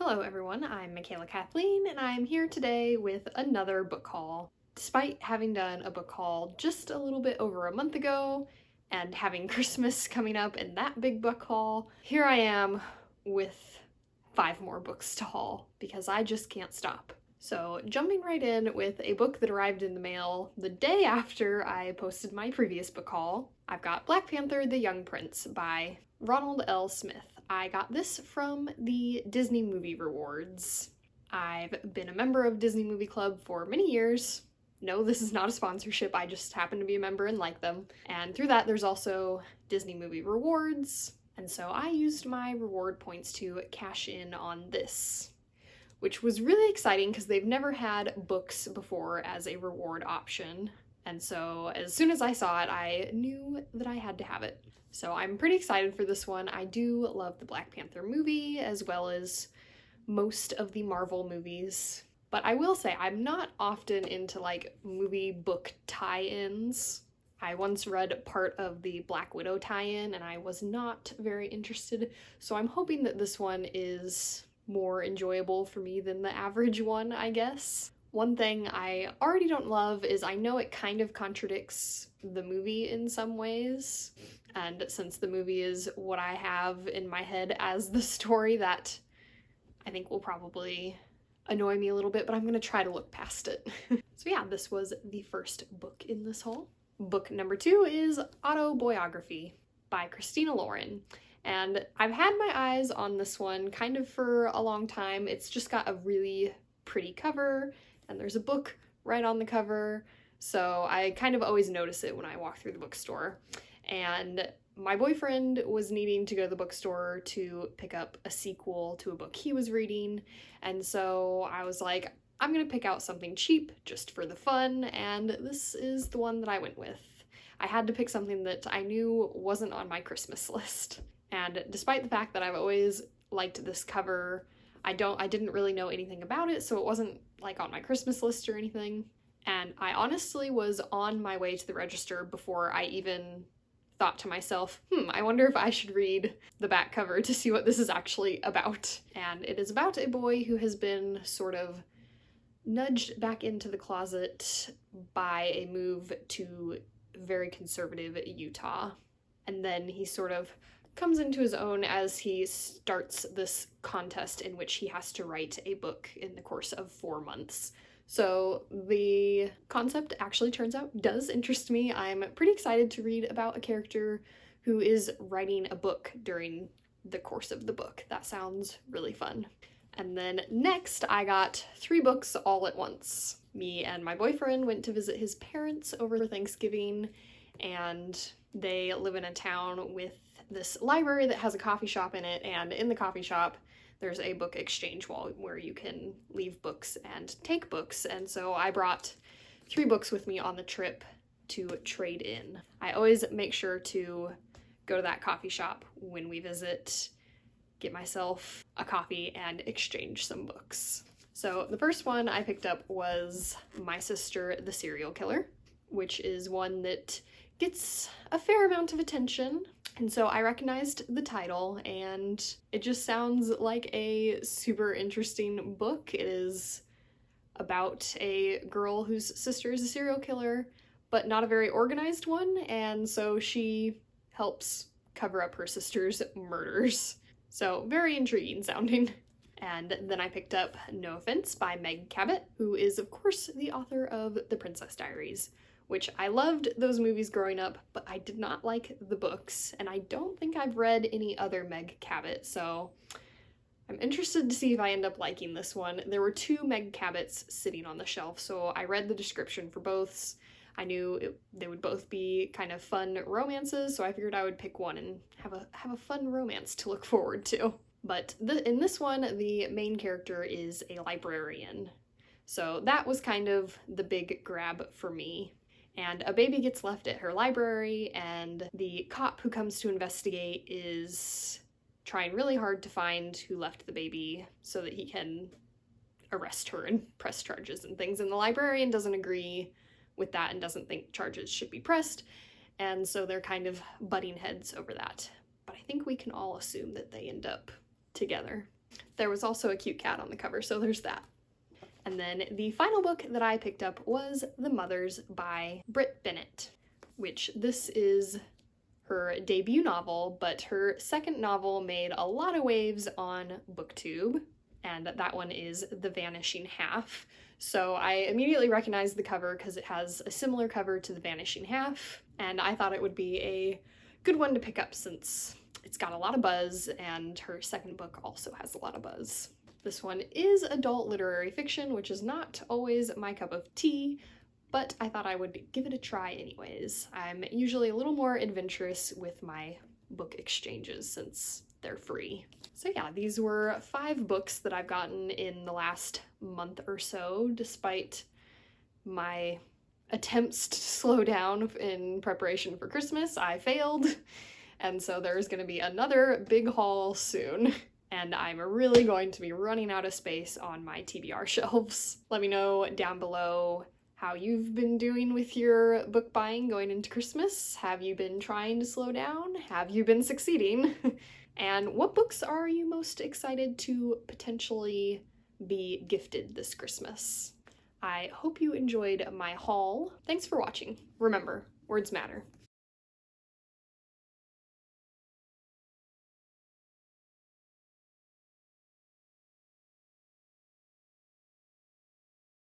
Hello everyone, I'm Michaela Kathleen and I'm here today with another book haul. Despite having done a book haul just a little bit over a month ago and having Christmas coming up and that big book haul, here I am with 5 more books to haul because I just can't stop. So jumping right in with a book that arrived in the mail the day after I posted my previous book haul, I've got Black Panther: The Young Prince by Ronald L. Smith. I got this from the Disney Movie Rewards. I've been a member of Disney Movie Club for many years. No, this is not a sponsorship, I just happen to be a member and like them. And through that, there's also Disney Movie Rewards, and so I used my reward points to cash in on this, which was really exciting because they've never had books before as a reward option. And so as soon as I saw it, I knew that I had to have it. So I'm pretty excited for this one. I do love the Black Panther movie as well as most of the Marvel movies. But I will say I'm not often into like movie book tie-ins. I once read part of the Black Widow tie-in and I was not very interested. So I'm hoping that this one is more enjoyable for me than the average one, I guess. One thing I already don't love is I know it kind of contradicts the movie in some ways, and since the movie is what I have in my head as the story, that I think will probably annoy me a little bit, but I'm gonna try to look past it. So yeah, this was the first book in this haul. Book number 2 is Autoboyography by Christina Lauren. And I've had my eyes on this one kind of for a long time. It's just got a really pretty cover, and there's a book right on the cover, so I kind of always notice it when I walk through the bookstore. And my boyfriend was needing to go to the bookstore to pick up a sequel to a book he was reading, and so I was like, I'm gonna pick out something cheap just for the fun, and this is the one that I went with. I had to pick something that I knew wasn't on my Christmas list. And despite the fact that I've always liked this cover, I didn't really know anything about it, so it wasn't like on my Christmas list or anything. And I honestly was on my way to the register before I even thought to myself, I wonder if I should read the back cover to see what this is actually about. And it is about a boy who has been sort of nudged back into the closet by a move to very conservative Utah. And then he sort of comes into his own as he starts this contest in which he has to write a book in the course of 4 months. So the concept actually turns out does interest me. I'm pretty excited to read about a character who is writing a book during the course of the book. That sounds really fun. And then next I got 3 books all at once. Me and my boyfriend went to visit his parents over Thanksgiving, and they live in a town with this library that has a coffee shop in it, and in the coffee shop there's a book exchange wall where you can leave books and take books, and so I brought 3 books with me on the trip to trade in. I always make sure to go to that coffee shop when we visit, get myself a coffee, and exchange some books. So the first one I picked up was My Sister, the Serial Killer, which is one that gets a fair amount of attention. And so I recognized the title, and it just sounds like a super interesting book. It is about a girl whose sister is a serial killer, but not a very organized one, and so she helps cover up her sister's murders. So very intriguing sounding. And then I picked up No Offense by Meg Cabot, who is of course the author of The Princess Diaries, which I loved those movies growing up, but I did not like the books, and I don't think I've read any other Meg Cabot, so I'm interested to see if I end up liking this one. There were 2 Meg Cabots sitting on the shelf, so I read the description for both. I knew they would both be kind of fun romances, so I figured I would pick one and have a fun romance to look forward to. But in this one, the main character is a librarian, so that was kind of the big grab for me. And a baby gets left at her library, and the cop who comes to investigate is trying really hard to find who left the baby so that he can arrest her and press charges and things. And the librarian doesn't agree with that and doesn't think charges should be pressed, and so they're kind of butting heads over that. But I think we can all assume that they end up together. There was also a cute cat on the cover, so there's that. And then the final book that I picked up was The Mothers by Britt Bennett, which this is her debut novel, but her second novel made a lot of waves on BookTube, and that one is The Vanishing Half. So I immediately recognized the cover because it has a similar cover to The Vanishing Half, and I thought it would be a good one to pick up since it's got a lot of buzz, and her second book also has a lot of buzz. This one is adult literary fiction, which is not always my cup of tea, but I thought I would give it a try anyways. I'm usually a little more adventurous with my book exchanges since they're free. So yeah, these were 5 books that I've gotten in the last month or so, despite my attempts to slow down in preparation for Christmas. I failed, and so there's gonna be another big haul soon. And I'm really going to be running out of space on my TBR shelves. Let me know down below how you've been doing with your book buying going into Christmas. Have you been trying to slow down? Have you been succeeding? And what books are you most excited to potentially be gifted this Christmas? I hope you enjoyed my haul. Thanks for watching. Remember, words matter.